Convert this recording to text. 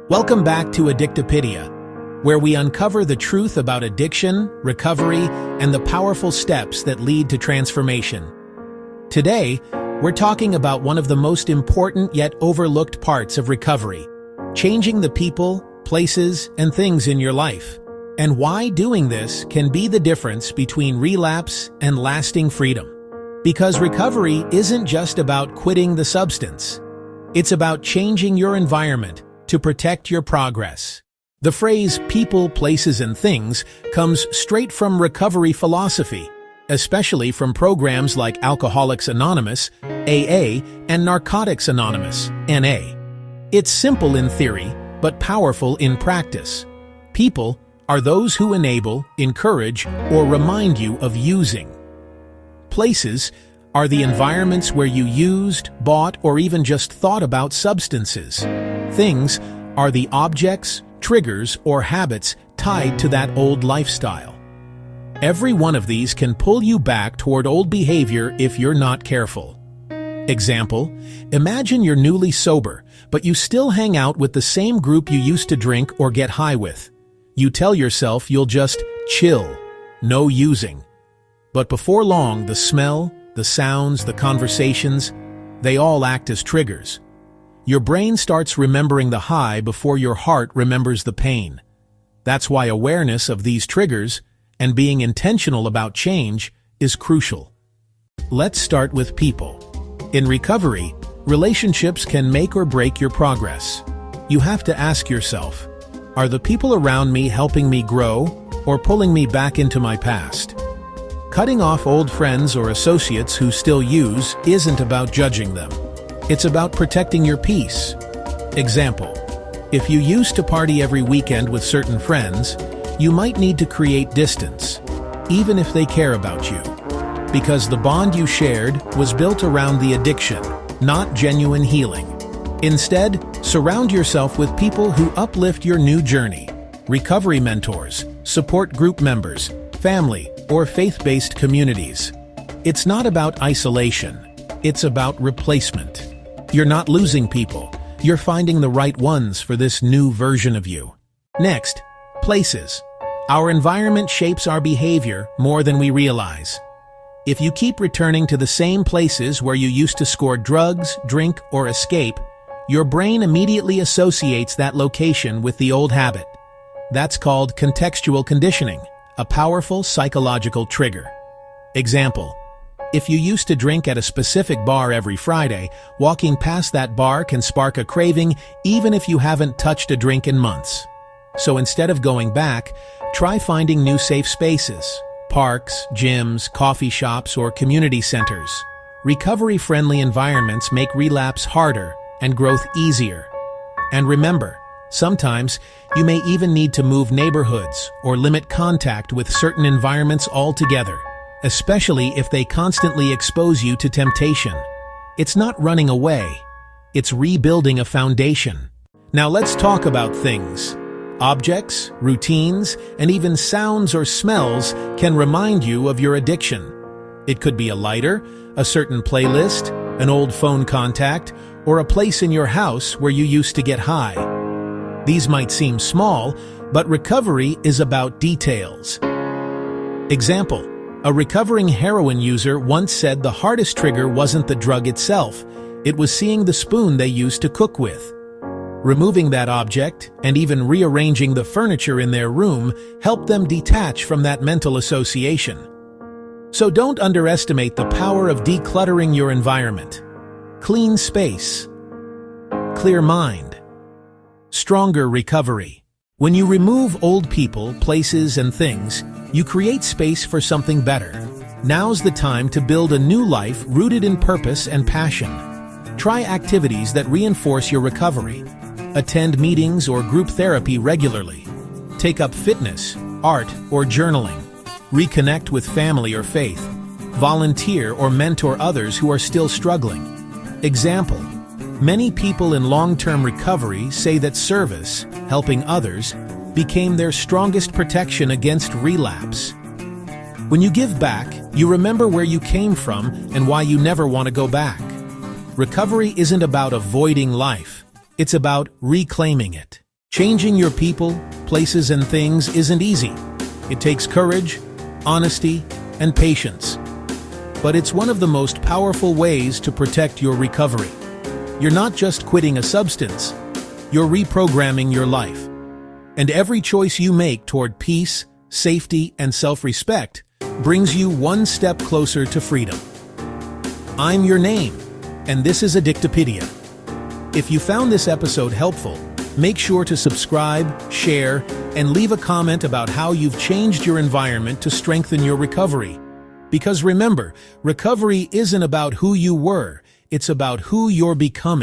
Welcome back to Addictopydia, where we uncover the truth about addiction, recovery, and the powerful steps that lead to transformation. Today, we're talking about one of the most important yet overlooked parts of recovery, changing the people, places, and things in your life, and why doing this can be the difference between relapse and lasting freedom. Because recovery isn't just about quitting the substance. It's about changing your environment to protect your progress. The phrase people, places, and things comes straight from recovery philosophy, especially from programs like Alcoholics Anonymous, AA, and Narcotics Anonymous, NA. It's simple in theory, but powerful in practice. People are those who enable, encourage, or remind you of using. Places are the environments where you used, bought, or even just thought about substances. Things are the objects, triggers, or habits tied to that old lifestyle. Every one of these can pull you back toward old behavior if you're not careful. Example, imagine you're newly sober, but you still hang out with the same group you used to drink or get high with. You tell yourself you'll just chill, no using. But before long, the smell, the sounds, the conversations, they all act as triggers. Your brain starts remembering the high before your heart remembers the pain. That's why awareness of these triggers and being intentional about change is crucial. Let's start with people. In recovery, relationships can make or break your progress. You have to ask yourself, are the people around me helping me grow or pulling me back into my past? Cutting off old friends or associates who still use isn't about judging them. It's about protecting your peace. Example, if you used to party every weekend with certain friends, you might need to create distance, even if they care about you. Because the bond you shared was built around the addiction, not genuine healing. Instead, surround yourself with people who uplift your new journey. Recovery mentors, support group members, family, or faith-based communities. It's not about isolation. It's about replacement. You're not losing people. You're finding the right ones for this new version of you. Next, places. Our environment shapes our behavior more than we realize. If you keep returning to the same places where you used to score drugs, drink, or escape, your brain immediately associates that location with the old habit. That's called contextual conditioning, a powerful psychological trigger. Example, if you used to drink at a specific bar every Friday, walking past that bar can spark a craving even if you haven't touched a drink in months. So instead of going back, try finding new safe spaces, parks, gyms, coffee shops, or community centers. Recovery-friendly environments make relapse harder and growth easier. And remember, sometimes you may even need to move neighborhoods or limit contact with certain environments altogether, especially if they constantly expose you to temptation. It's not running away, it's rebuilding a foundation. Now let's talk about things. Objects, routines, and even sounds or smells can remind you of your addiction. It could be a lighter, a certain playlist, an old phone contact, or a place in your house where you used to get high. These might seem small, but recovery is about details. Example, a recovering heroin user once said the hardest trigger wasn't the drug itself, it was seeing the spoon they used to cook with. Removing that object, and even rearranging the furniture in their room, helped them detach from that mental association. So don't underestimate the power of decluttering your environment. Clean space. Clear mind. Stronger recovery. When you remove old people, places, and things, you create space for something better. Now's the time to build a new life rooted in purpose and passion. Try activities that reinforce your recovery. Attend meetings or group therapy regularly. Take up fitness, art, or journaling. Reconnect with family or faith. Volunteer or mentor others who are still struggling. Example, many people in long-term recovery say that service, helping others, became their strongest protection against relapse. When you give back, you remember where you came from and why you never want to go back. Recovery isn't about avoiding life. It's about reclaiming it. Changing your people, places, and things isn't easy. It takes courage, honesty, and patience. But it's one of the most powerful ways to protect your recovery. You're not just quitting a substance, you're reprogramming your life. And every choice you make toward peace, safety, and self-respect brings you one step closer to freedom. I'm your name, and this is Addictopydia. If you found this episode helpful, make sure to subscribe, share, and leave a comment about how you've changed your environment to strengthen your recovery. Because remember, recovery isn't about who you were, it's about who you're becoming.